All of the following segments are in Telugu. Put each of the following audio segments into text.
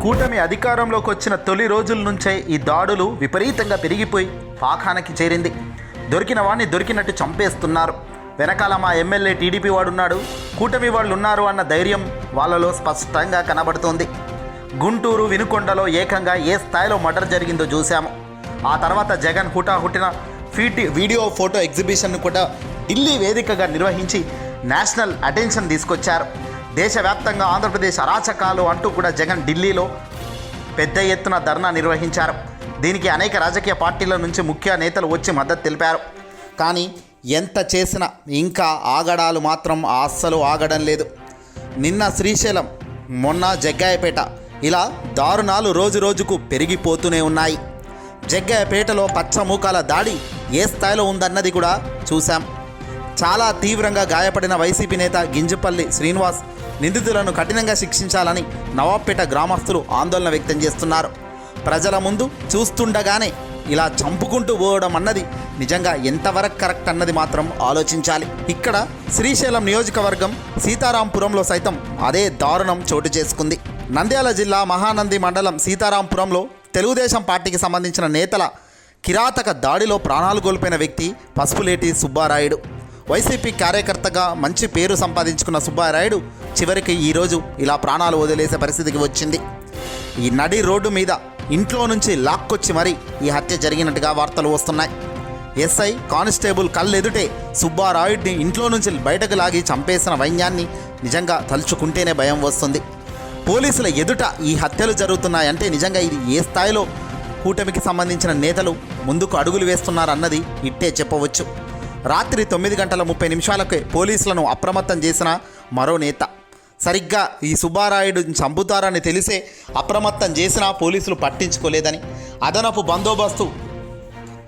కూటమి అధికారంలోకి వచ్చిన తొలి రోజుల నుంచే ఈ దాడులు విపరీతంగా పెరిగిపోయి పాఖానకి చేరింది. దొరికిన వాడిని దొరికినట్టు చంపేస్తున్నారు. వెనకాల మా ఎమ్మెల్యే టీడీపీ వాడున్నాడు, కూటమి వాళ్ళు ఉన్నారు అన్న ధైర్యం వాళ్ళలో స్పష్టంగా కనబడుతోంది. గుంటూరు వినుకొండలో ఏకంగా ఏ స్థాయిలో మర్డర్ జరిగిందో చూశాము. ఆ తర్వాత జగన్ హుటాహుటిన వీడియో ఫోటో ఎగ్జిబిషన్ను కూడా ఢిల్లీ వేదికగా నిర్వహించి నేషనల్ అటెన్షన్ తీసుకొచ్చారు. దేశవ్యాప్తంగా ఆంధ్రప్రదేశ్ అరాచకాలు అంటూ కూడా జగన్ ఢిల్లీలో పెద్ద ఎత్తున ధర్నా నిర్వహించారు. దీనికి అనేక రాజకీయ పార్టీల నుంచి ముఖ్య నేతలు వచ్చి మద్దతు తెలిపారు. కానీ ఎంత చేసినా ఇంకా ఆగడాలు మాత్రం అస్సలు ఆగడం లేదు. నిన్న శ్రీశైలం, మొన్న జగ్గాయపేట, ఇలా దారుణాలు రోజు రోజుకు పెరిగిపోతూనే ఉన్నాయి. జగ్గాయపేటలో పచ్చమూకాల దాడి ఏ స్థాయిలో ఉందన్నది కూడా చూశాం. చాలా తీవ్రంగా గాయపడిన వైసీపీ నేత గింజపల్లి శ్రీనివాస్ నిందితులను కఠినంగా శిక్షించాలని నవాబ్పేట గ్రామస్తులు ఆందోళన వ్యక్తం చేస్తున్నారు. ప్రజల ముందు చూస్తుండగానే ఇలా చంపుకుంటూ పోవడం అన్నది నిజంగా ఎంతవరకు కరెక్ట్ అన్నది మాత్రం ఆలోచించాలి. ఇక్కడ శ్రీశైలం నియోజకవర్గం సీతారాంపురంలో సైతం అదే దారుణం చోటు చేసుకుంది. నంద్యాల జిల్లా మహానంది మండలం సీతారాంపురంలో తెలుగుదేశం పార్టీకి సంబంధించిన నేతల కిరాతక దాడిలో ప్రాణాలు కోల్పోయిన వ్యక్తి పసుపులేటి సుబ్బారాయుడు. వైసీపీ కార్యకర్తగా మంచి పేరు సంపాదించుకున్న సుబ్బారాయుడు చివరికి ఈరోజు ఇలా ప్రాణాలు వదిలేసే పరిస్థితికి వచ్చింది. ఈ నడి రోడ్డు మీద ఇంట్లో నుంచి లాక్కొచ్చి మరీ ఈ హత్య జరిగినట్టుగా వార్తలు వస్తున్నాయి. ఎస్ఐ కానిస్టేబుల్ కళ్ళెదుటే సుబ్బారాయుడిని ఇంట్లో నుంచి బయటకు లాగి చంపేసిన వైన్యాన్ని నిజంగా తలుచుకుంటేనే భయం వస్తుంది. పోలీసుల ఎదుట ఈ హత్యలు జరుగుతున్నాయంటే నిజంగా ఇది ఏ స్థాయిలో కూటమికి సంబంధించిన నేతలు ముందుకు అడుగులు వేస్తున్నారన్నది ఇట్టే చెప్పవచ్చు. రాత్రి 9:30 పోలీసులను అప్రమత్తం చేసిన మరో నేత. సరిగ్గా ఈ సుబ్బారాయుడిని చంపుతారని తెలిసే అప్రమత్తం చేసినా పోలీసులు పట్టించుకోలేదని, అదనపు బందోబస్తు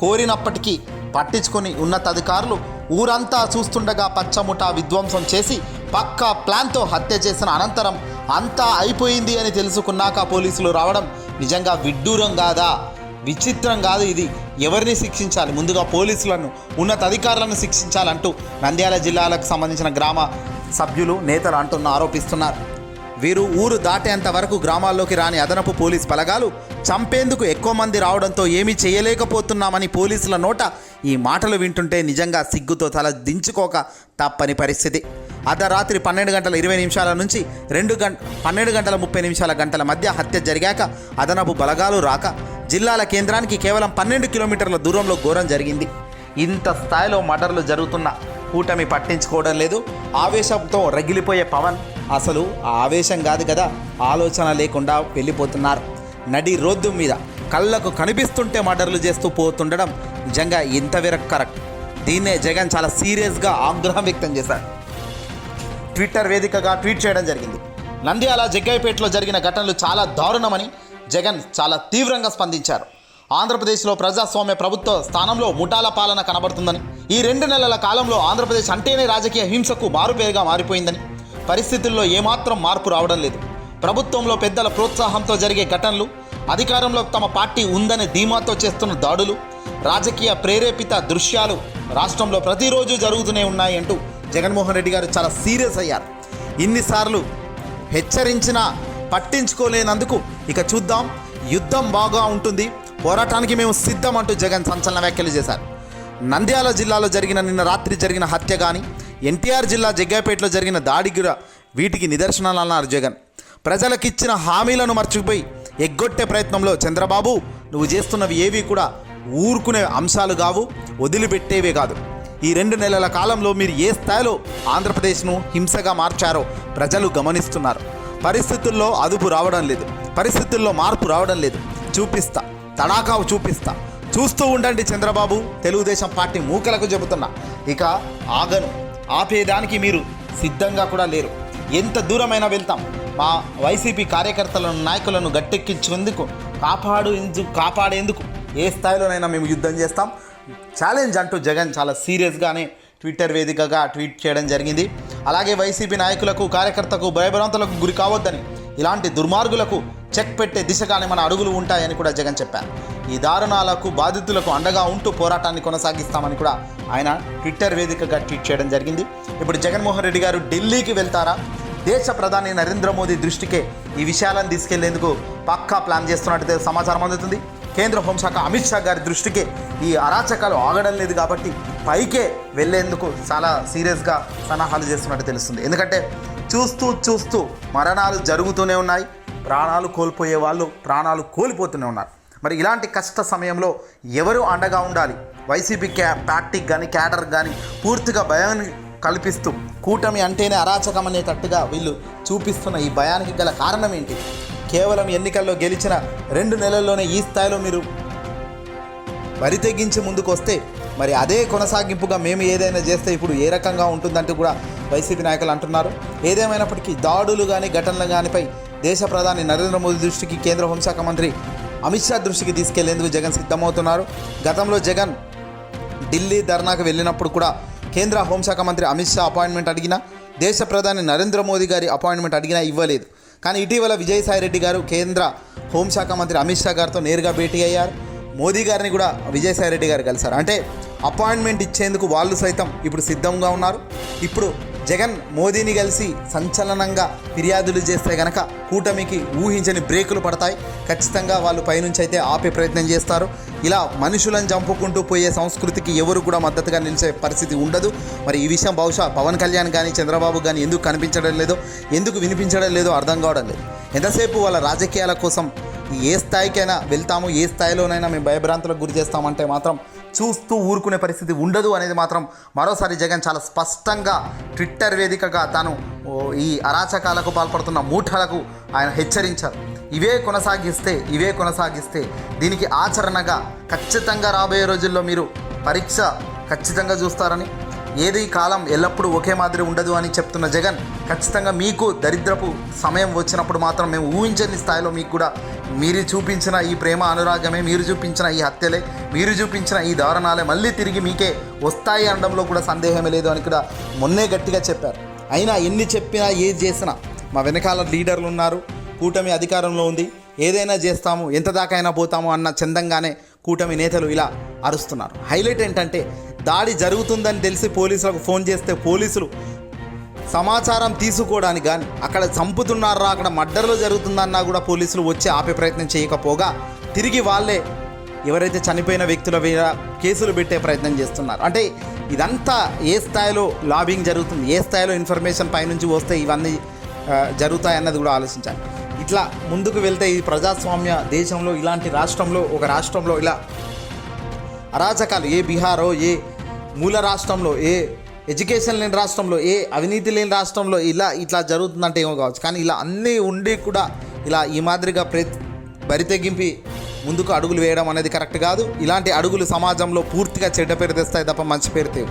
కోరినప్పటికీ పట్టించుకొని ఉన్నతాధికారులు ఊరంతా చూస్తుండగా పచ్చముఠా విధ్వంసం చేసి పక్కా ప్లాన్తో హత్య చేసిన అనంతరం అంతా అయిపోయింది అని తెలుసుకున్నాక పోలీసులు రావడం నిజంగా విడ్డూరం కాదా, విచిత్రం కాదు. ఇది ఎవరిని శిక్షించాలి? ముందుగా పోలీసులను, ఉన్నతాధికారులను శిక్షించాలంటూ నంద్యాల జిల్లాలకు సంబంధించిన గ్రామ సభ్యులు, నేతలు ఆరోపిస్తున్నారు. వీరు ఊరు దాటేంత వరకు గ్రామాల్లోకి రాని అదనపు పోలీస్ బలగాలు చంపేందుకు ఎక్కువ మంది రావడంతో ఏమీ చేయలేకపోతున్నామని పోలీసుల నోట ఈ మాటలు వింటుంటే నిజంగా సిగ్గుతో తల దించుకోక తప్పని పరిస్థితి. అర్ధరాత్రి 12:20 నుంచి 12:30 మధ్య హత్య జరిగాక అదనపు బలగాలు రాక జిల్లాల కేంద్రానికి కేవలం 12 కిలోమీటర్ల దూరంలో ఘోరం జరిగింది. ఇంత స్థాయిలో మర్డర్లు జరుగుతున్న కూటమి పట్టించుకోవడం లేదు. ఆవేశంతో రగిలిపోయే పవన్ అసలు ఆ ఆవేశం కాదు కదా, ఆలోచన లేకుండా వెళ్ళిపోతున్నారు. నడి రోడ్డు మీద కళ్ళకు కనిపిస్తుంటే మర్డర్లు చేస్తూ పోతుండడం నిజంగా ఇంతవరకు కరెక్ట్? దీన్నే జగన్ చాలా సీరియస్గా ఆగ్రహం వ్యక్తం చేశారు. ట్విట్టర్ వేదికగా ట్వీట్ చేయడం జరిగింది. నంద్యాల జగ్గయ్యపేటలో జరిగిన ఘటనలు చాలా దారుణమని జగన్ చాలా తీవ్రంగా స్పందించారు. ఆంధ్రప్రదేశ్లో ప్రజాస్వామ్య ప్రభుత్వ స్థానంలో ముఠాల పాలన కనబడుతుందని, ఈ 2 నెలల కాలంలో ఆంధ్రప్రదేశ్ అంటేనే రాజకీయ హింసకు మారుపేరుగా మారిపోయిందని, పరిస్థితుల్లో ఏమాత్రం మార్పు రావడం లేదు, ప్రభుత్వంలో పెద్దల ప్రోత్సాహంతో జరిగే ఘటనలు, అధికారంలో తమ పార్టీ ఉందనే ధీమాతో చేస్తున్న దాడులు, రాజకీయ ప్రేరేపిత దృశ్యాలు రాష్ట్రంలో ప్రతిరోజు జరుగుతూనే ఉన్నాయి అంటూ జగన్మోహన్ రెడ్డి గారు చాలా సీరియస్ అయ్యారు. ఇన్నిసార్లు హెచ్చరించినా పట్టించుకోలేనందుకు ఇక చూద్దాం, యుద్ధం బాగా ఉంటుంది, పోరాటానికి మేము సిద్ధం అంటూ జగన్ సంచలన వ్యాఖ్యలు చేశారు. నంద్యాల జిల్లాలో నిన్న రాత్రి జరిగిన హత్య కానీ, ఎన్టీఆర్ జిల్లా జగ్గయ్యపేటలో జరిగిన దాడి కూడా వీటికి నిదర్శనాలు అన్నారు జగన్. ప్రజలకిచ్చిన హామీలను మర్చిపోయి ఎగ్గొట్టే ప్రయత్నంలో చంద్రబాబు, నువ్వు చేస్తున్నవి ఏవి కూడా ఊరుకునే అంశాలు కావు, వదిలిపెట్టేవే కాదు. ఈ 2 నెలల కాలంలో మీరు ఏ స్థాయిలో ఆంధ్రప్రదేశ్ను హింసగా మార్చారో ప్రజలు గమనిస్తున్నారు. పరిస్థితుల్లో అదుపు రావడం లేదు, పరిస్థితుల్లో మార్పు రావడం లేదు. చూపిస్తా, తడాకావు చూపిస్తా, చూస్తూ ఉండండి చంద్రబాబు, తెలుగుదేశం పార్టీ మూకలకు చెబుతున్నా. ఇక ఆగను, ఆపేదానికి మీరు సిద్ధంగా కూడా లేరు. ఎంత దూరమైనా వెళ్తాం. మా వైసీపీ కార్యకర్తలను, నాయకులను గట్టెక్కించేందుకు, కాపాడేందుకు ఏ స్థాయిలోనైనా మేము యుద్ధం చేస్తాం, ఛాలెంజ్ అంటూ జగన్ చాలా సీరియస్గానే ట్విట్టర్ వేదికగా ట్వీట్ చేయడం జరిగింది. అలాగే వైసీపీ నాయకులకు, కార్యకర్తకు భయభ్రాంతులకు గురి కావద్దని, ఇలాంటి దుర్మార్గులకు చెక్ పెట్టే దిశగానే మన అడుగులు ఉంటాయని కూడా జగన్ చెప్పారు. ఈ దారుణాలకు బాధితులకు అండగా ఉంటూ పోరాటాన్ని కొనసాగిస్తామని కూడా ఆయన ట్విట్టర్ వేదికగా ట్వీట్ చేయడం జరిగింది. ఇప్పుడు జగన్మోహన్ రెడ్డి గారు ఢిల్లీకి వెళ్తారా? దేశ ప్రధాని నరేంద్ర మోదీ దృష్టికే ఈ విషయాలను తీసుకెళ్లేందుకు పక్కా ప్లాన్ చేస్తున్నట్టు సమాచారం అందుతుంది. కేంద్ర హోంశాఖ అమిత్ షా గారి దృష్టికే ఈ అరాచకాలు ఆగడం లేదు కాబట్టి పైకే వెళ్లేందుకు చాలా సీరియస్గా సన్నాహాలు చేస్తున్నట్టు తెలుస్తుంది. ఎందుకంటే చూస్తూ మరణాలు జరుగుతూనే ఉన్నాయి, ప్రాణాలు కోల్పోయే వాళ్ళు ప్రాణాలు కోల్పోతూనే ఉన్నారు. మరి ఇలాంటి కష్ట సమయంలో ఎవరు అండగా ఉండాలి? వైసీపీ పార్టీకి కానీ క్యాడర్ కానీ పూర్తిగా భయాన్ని కల్పిస్తూ కూటమి అంటేనే అరాచకం అనేటట్టుగా వీళ్ళు చూపిస్తున్న ఈ భయానికి గల కారణం ఏంటి? కేవలం ఎన్నికల్లో గెలిచిన 2 నెలల్లోనే ఈ స్థాయిలో మీరు వరి తెగించి ముందుకు వస్తే మరి అదే కొనసాగింపుగా మేము ఏదైనా చేస్తే ఇప్పుడు ఏ రకంగా ఉంటుందంటూ కూడా వైసీపీ నాయకులు అంటున్నారు. ఏదేమైనప్పటికీ దాడులు కానీ ఘటనలు కానిపై దేశ ప్రధాని నరేంద్ర మోదీ దృష్టికి కేంద్ర హోంశాఖ మంత్రి అమిత్ షా దృష్టికి తీసుకెళ్లేందుకు జగన్ సిద్ధమవుతున్నారు. గతంలో జగన్ ఢిల్లీ ధర్నాకు వెళ్ళినప్పుడు కూడా కేంద్ర హోంశాఖ మంత్రి అమిత్ షా అపాయింట్మెంట్ అడిగినా, దేశ ప్రధాని నరేంద్ర మోదీ గారి అపాయింట్మెంట్ అడిగినా ఇవ్వలేదు. కానీ ఇటీవల విజయసాయిరెడ్డి గారు కేంద్ర హోంశాఖ మంత్రి అమిత్ షా గారితో నేరుగా భేటీ అయ్యారు. మోదీ గారిని కూడా విజయసాయిరెడ్డి గారు కలిశారు. అంటే అపాయింట్మెంట్ ఇచ్చేందుకు వాళ్ళు సైతం ఇప్పుడు సిద్ధంగా ఉన్నారు. ఇప్పుడు జగన్ మోదీని కలిసి సంచలనంగా ఫిర్యాదులు చేస్తే గనక కూటమికి ఊహించని బ్రేకులు పడతాయి. ఖచ్చితంగా వాళ్ళు పైనుంచి అయితే ఆపే ప్రయత్నం చేస్తారు. ఇలా మనుషులను చంపుకుంటూ పోయే సంస్కృతికి ఎవరు కూడా మద్దతుగా నిలిచే పరిస్థితి ఉండదు. మరి ఈ విషయం బహుశా పవన్ కళ్యాణ్ కానీ చంద్రబాబు కానీ ఎందుకు కనిపించడం లేదో, ఎందుకు వినిపించడం లేదో అర్థం కావడం లేదు. ఎంతసేపు వాళ్ళ రాజకీయాల కోసం ఏ స్థాయికైనా వెళ్తాము, ఏ స్థాయిలోనైనా మేము భయభ్రాంతులకు గురి చేస్తామంటే మాత్రం చూస్తూ ఊరుకునే పరిస్థితి ఉండదు అనేది మాత్రం మరోసారి జగన్ చాలా స్పష్టంగా ట్విట్టర్ వేదికగా తాను ఈ అరాచకాలకు పాల్పడుతున్న మూఠలకు ఆయన హెచ్చరించారు. ఇవే కొనసాగిస్తే దీనికి ఆచరణగా ఖచ్చితంగా రాబోయే రోజుల్లో మీరు పరీక్ష ఖచ్చితంగా చూస్తారని, ఏది కాలం ఎల్లప్పుడూ ఒకే మాదిరి ఉండదు అని చెప్తున్న జగన్ ఖచ్చితంగా మీకు దరిద్రపు సమయం వచ్చినప్పుడు మాత్రం మేము ఊహించని స్థాయిలో మీకు కూడా మీరు చూపించిన ఈ ప్రేమ అనురాగమే, మీరు చూపించిన ఈ హత్యలే, మీరు చూపించిన ఈ దారుణాలే మళ్ళీ తిరిగి మీకే వస్తాయి అనడంలో కూడా సందేహమే లేదు అని కూడా మొన్నే గట్టిగా చెప్పారు. అయినా ఎన్ని చెప్పినా ఏది చేసినా మా వెనకాల లీడర్లు ఉన్నారు, కూటమి అధికారంలో ఉంది, ఏదైనా చేస్తాము, ఎంత దాకైనా పోతాము అన్న చందంగానే కూటమి నేతలు ఇలా అరుస్తున్నారు. హైలైట్ ఏంటంటే దాడి జరుగుతుందని తెలిసి పోలీసులకు ఫోన్ చేస్తే పోలీసులు సమాచారం తీసుకోవడానికి కానీ, అక్కడ చంపుతున్నారా, అక్కడ మర్డర్లు జరుగుతుందన్నా కూడా పోలీసులు వచ్చి ఆపే ప్రయత్నం చేయకపోగా తిరిగి వాళ్ళే ఎవరైతే చనిపోయిన వ్యక్తుల మీద కేసులు పెట్టే ప్రయత్నం చేస్తున్నారు. అంటే ఇదంతా ఏ స్థాయిలో లాబింగ్ జరుగుతుంది, ఏ స్థాయిలో ఇన్ఫర్మేషన్ పైనుంచి వస్తే ఇవన్నీ జరుగుతాయన్నది కూడా ఆలోచించాలి. ఇట్లా ముందుకు వెళ్తే ఈ ప్రజాస్వామ్య దేశంలో ఇలాంటి ఒక రాష్ట్రంలో ఇలా అరాచకాలు, ఏ బీహారో, ఏ మూల రాష్ట్రంలో, ఏ ఎడ్యుకేషన్ లేని రాష్ట్రంలో, ఏ అవినీతి లేని రాష్ట్రంలో ఇట్లా జరుగుతుందంటే ఏమో కావచ్చు. కానీ ఇలా అన్నీ ఉండి కూడా ఇలా ఈ మాదిరిగా బరితెగింపి ముందుకు అడుగులు వేయడం అనేది కరెక్ట్ కాదు. ఇలాంటి అడుగులు సమాజంలో పూర్తిగా చెడ్డ పేరు తెస్తాయి తప్ప మంచి పేరు తేవు.